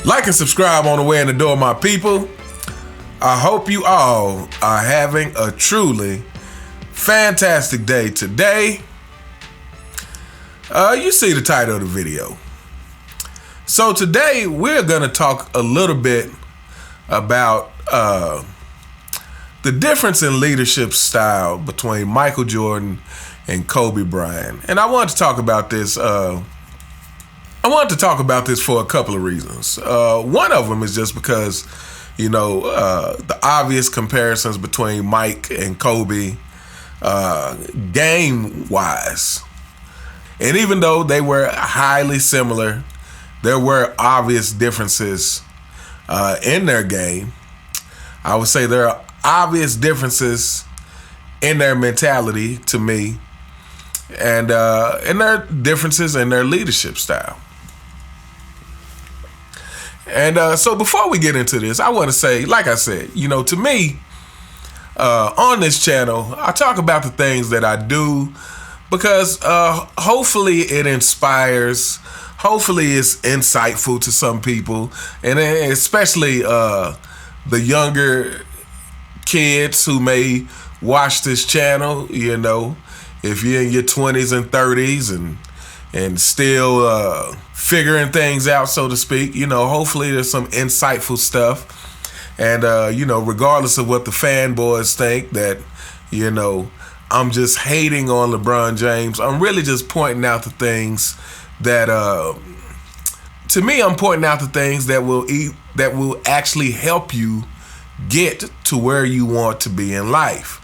Like and subscribe on the way in the door, my people. I hope you all are having a truly fantastic day today. You see the title of the video. So today we're going to talk a little bit about the difference in leadership style between Michael Jordan and Kobe Bryant. And I wanted to talk about this. For a couple of reasons. One of them is just because, the obvious comparisons between Mike and Kobe, game-wise. And even though they were highly similar, there were obvious differences in their game. I would say there are obvious differences in their mentality to me, and their differences in their leadership style. And so before we get into this, I want to say, like I said, to me, on this channel, I talk about the things that I do because hopefully it inspires, hopefully it's insightful to some people, and especially the younger kids who may watch this channel. If you're in your 20s and 30s and still figuring things out, so to speak, hopefully there's some insightful stuff. And, regardless of what the fanboys think that, I'm just hating on LeBron James, I'm really just pointing out the things that, to me, I'm pointing out the things that will actually help you get to where you want to be in life.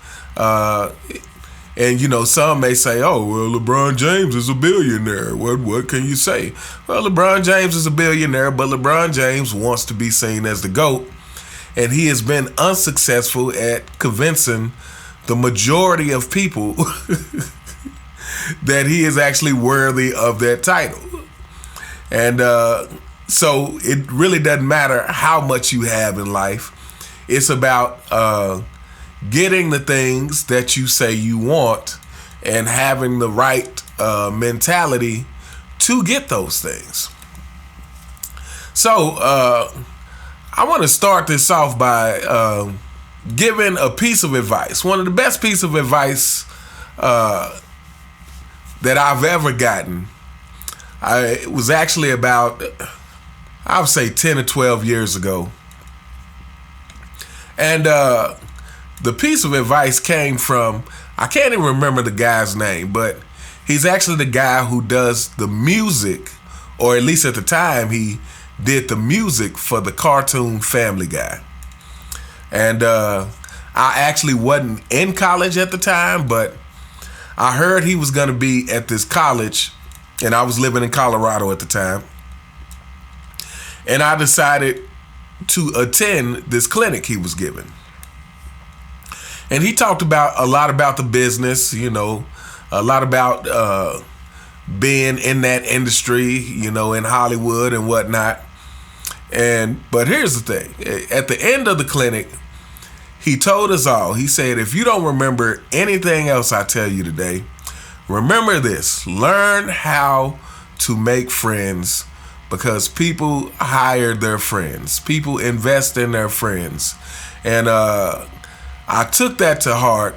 And, some may say, oh, well, LeBron James is a billionaire. What can you say? Well, LeBron James is a billionaire, but LeBron James wants to be seen as the GOAT. And he has been unsuccessful at convincing the majority of people that he is actually worthy of that title. And so it really doesn't matter how much you have in life. It's about getting the things that you say you want and having the right mentality to get those things. So I want to start this off by giving a piece of advice. One of the best pieces of advice that I've ever gotten. It was actually about, I would say 10 or 12 years ago. And the piece of advice came from, I can't even remember the guy's name, but he's actually the guy who does the music, or at least at the time he did the music for the cartoon Family Guy. And I actually wasn't in college at the time, but I heard he was going to be at this college, and I was living in Colorado at the time. And I decided to attend this clinic he was giving. And he talked about a lot about the business, a lot about being in that industry, in Hollywood and whatnot. But here's the thing. At the end of the clinic, he told us all, he said, if you don't remember anything else I tell you today, remember this: learn how to make friends, because people hire their friends. People invest in their friends. And I took that to heart,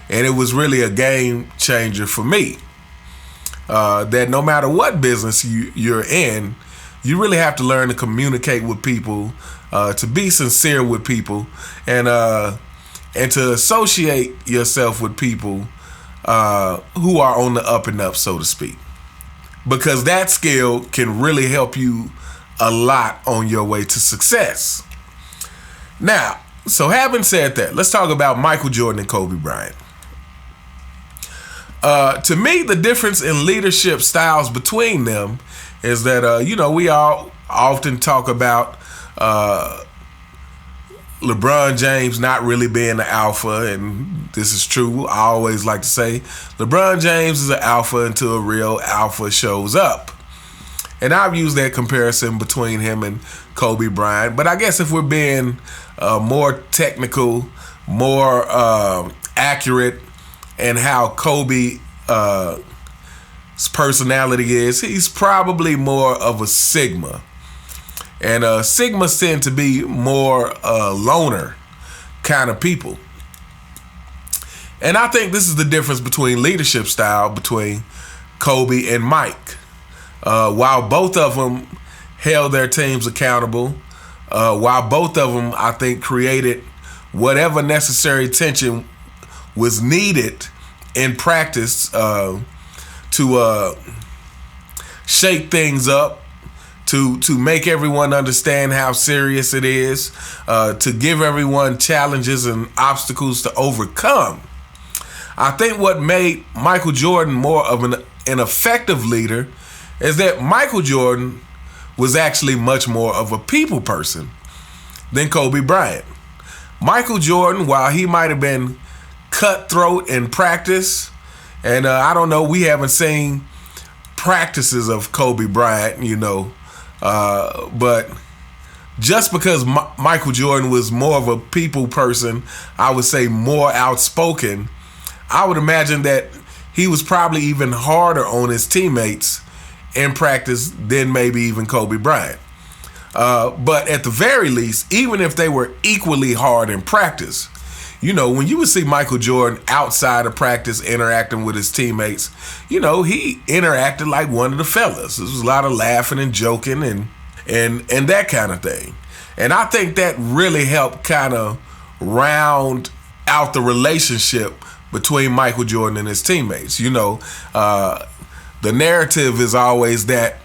and it was really a game changer for me. That no matter what business you're in, you really have to learn to communicate with people, to be sincere with people, and to associate yourself with people who are on the up and up, so to speak. Because that skill can really help you a lot on your way to success. Now, so having said that, let's talk about Michael Jordan and Kobe Bryant. To me, the difference in leadership styles between them is that, we all often talk about LeBron James not really being the alpha, and this is true. I always like to say LeBron James is an alpha until a real alpha shows up. And I've used that comparison between him and Kobe Bryant. But I guess if we're being more technical, more accurate in how Kobe's personality is, he's probably more of a Sigma. And Sigmas tend to be more loner kind of people. And I think this is the difference between leadership style between Kobe and Mike. While both of them held their teams accountable, while both of them, I think, created whatever necessary tension was needed in practice to shake things up, to make everyone understand how serious it is, to give everyone challenges and obstacles to overcome. I think what made Michael Jordan more of an effective leader is that Michael Jordan was actually much more of a people person than Kobe Bryant. Michael Jordan, while he might have been cutthroat in practice, and I don't know, we haven't seen practices of Kobe Bryant, but just because Michael Jordan was more of a people person, I would say more outspoken, I would imagine that he was probably even harder on his teammates in practice than maybe even Kobe Bryant. But at the very least, even if they were equally hard in practice, when you would see Michael Jordan outside of practice interacting with his teammates, he interacted like one of the fellas. There was a lot of laughing and joking and that kind of thing. And I think that really helped kind of round out the relationship between Michael Jordan and his teammates. The narrative is always that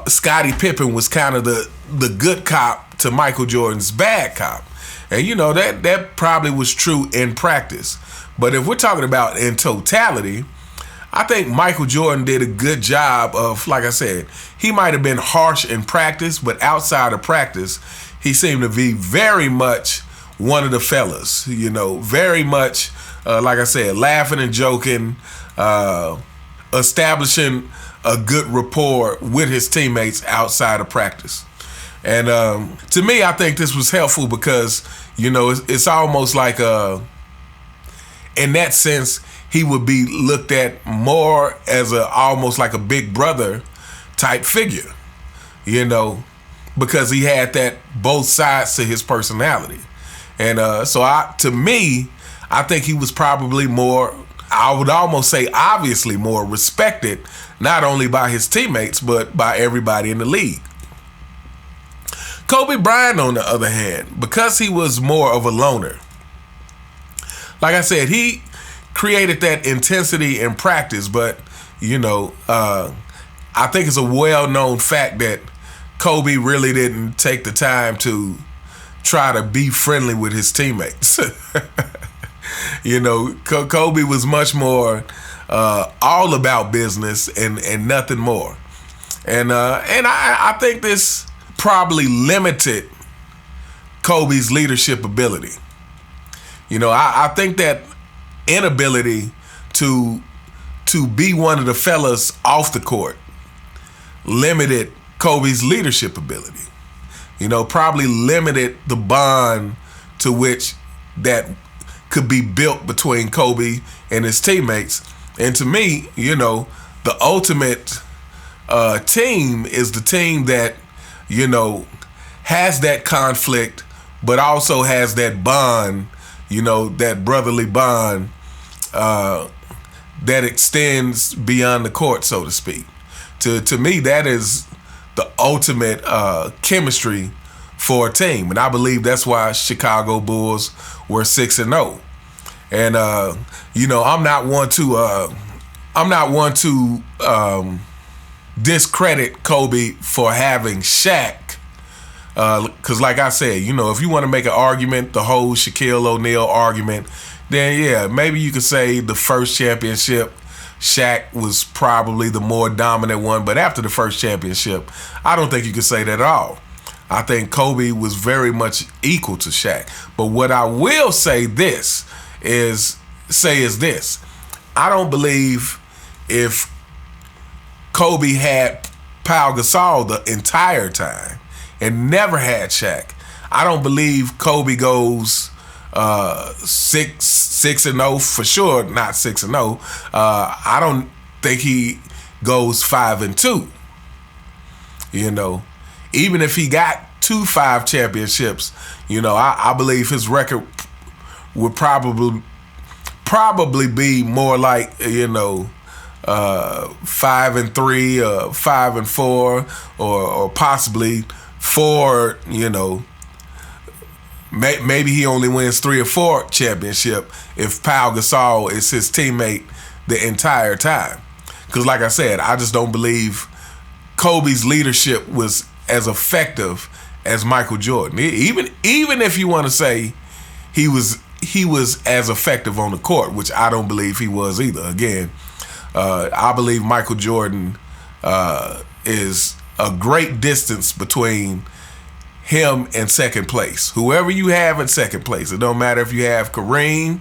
Scottie Pippen was kind of the good cop to Michael Jordan's bad cop. And that probably was true in practice. But if we're talking about in totality, I think Michael Jordan did a good job of, like I said, he might have been harsh in practice, but outside of practice, he seemed to be very much one of the fellas, very much, like I said, laughing and joking, establishing a good rapport with his teammates outside of practice. And to me, I think this was helpful because, it's almost like, in that sense, he would be looked at more as almost like a big brother type figure, because he had that both sides to his personality. And to me, I think he was probably more, I would almost say obviously more respected, not only by his teammates, but by everybody in the league. Kobe Bryant, on the other hand, because he was more of a loner, like I said, he created that intensity in practice, but, I think it's a well-known fact that Kobe really didn't take the time to try to be friendly with his teammates. Kobe was much more all about business and nothing more. And I think this probably limited Kobe's leadership ability. I think that inability to be one of the fellas off the court limited Kobe's leadership ability. Probably limited the bond to which that could be built between Kobe and his teammates. And to me, the ultimate team is the team that, has that conflict, but also has that bond, that brotherly bond that extends beyond the court, so to speak. To me, that is the ultimate chemistry for a team. And I believe that's why Chicago Bulls were 6-0. And, I'm not one to discredit Kobe for having Shaq. Because like I said, if you want to make an argument, the whole Shaquille O'Neal argument, then yeah, maybe you could say the first championship, Shaq was probably the more dominant one. But after the first championship, I don't think you could say that at all. I think Kobe was very much equal to Shaq. But what I will say is this. I don't believe if Kobe had Pau Gasol the entire time and never had Shaq, I don't believe Kobe goes 6-0 for sure, not 6-0. I don't think he goes 5-2. even if he got 2 5 championships, I believe his record would probably be more like 5-3 or 5-4 or possibly 4. Maybe he only wins 3 or 4 championship if Pau Gasol is his teammate the entire time. Because like I said, I just don't believe Kobe's leadership was as effective as Michael Jordan. Even if you want to say he was as effective on the court, which I don't believe he was either. Again, I believe Michael Jordan is a great distance between him and second place. Whoever you have in second place, it don't matter if you have Kareem.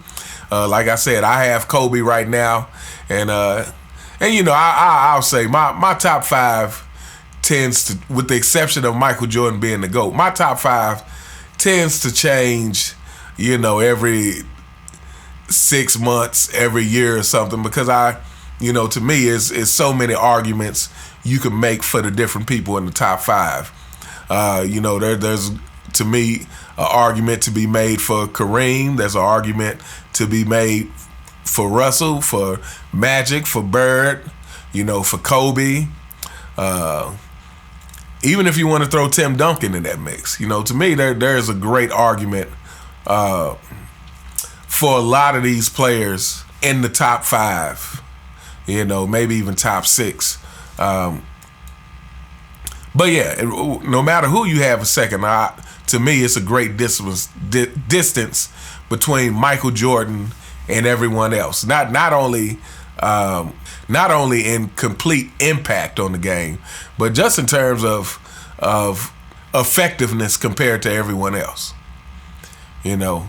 Like I said, I have Kobe right now, and I'll say my top 5 tends to, with the exception of Michael Jordan being the GOAT, my top 5 tends to change, every 6 months, every year or something, because to me, is so many arguments you can make for the different people in the top 5. There's, to me, an argument to be made for Kareem. There's an argument to be made for Russell, for Magic, for Bird, for Kobe. Even if you want to throw Tim Duncan in that mix, to me, there's a great argument for a lot of these players in the top 5, maybe even top 6. But yeah, no matter who you have a second, to me, it's a great distance between Michael Jordan and everyone else. Not only in complete impact on the game, but just in terms of effectiveness compared to everyone else. To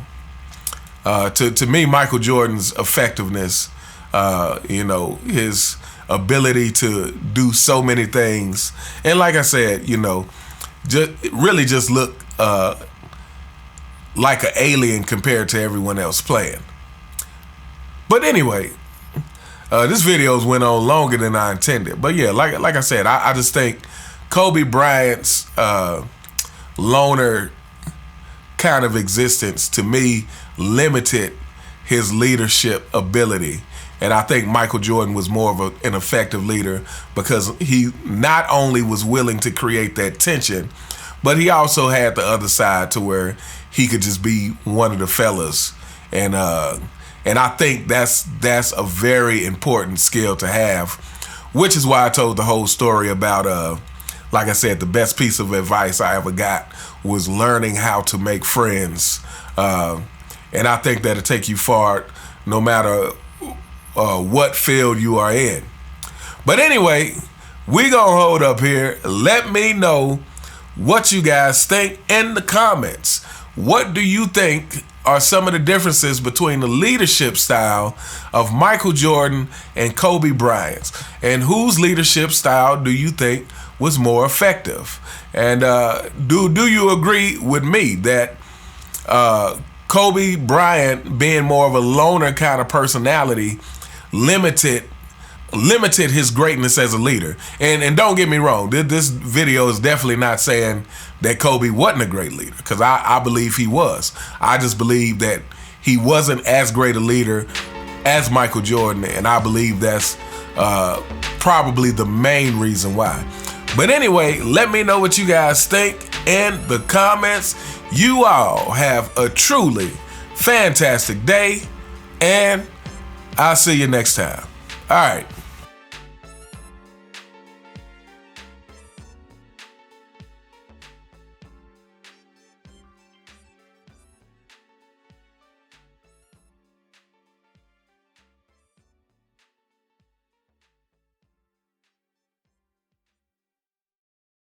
me, Michael Jordan's effectiveness, his ability to do so many things, and like I said, just look like an alien compared to everyone else playing. But anyway, this video's went on longer than I intended. But yeah, like I said, I just think Kobe Bryant's loner kind of existence, to me, limited his leadership ability. And I think Michael Jordan was more of an effective leader because he not only was willing to create that tension, but he also had the other side to where he could just be one of the fellas. And I think that's a very important skill to have, which is why I told the whole story about, like I said, the best piece of advice I ever got was learning how to make friends. And I think that'll take you far no matter what field you are in. But anyway, we gonna hold up here. Let me know what you guys think in the comments. What do you think are some of the differences between the leadership style of Michael Jordan and Kobe Bryant? And whose leadership style do you think was more effective? And do you agree with me that Kobe Bryant, being more of a loner kind of personality, limited his greatness as a leader? And don't get me wrong, this video is definitely not saying that Kobe wasn't a great leader, because I believe he was. I just believe that he wasn't as great a leader as Michael Jordan, and I believe that's probably the main reason why. But anyway, let me know what you guys think in the comments. You all have a truly fantastic day, and I'll see you next time. All right.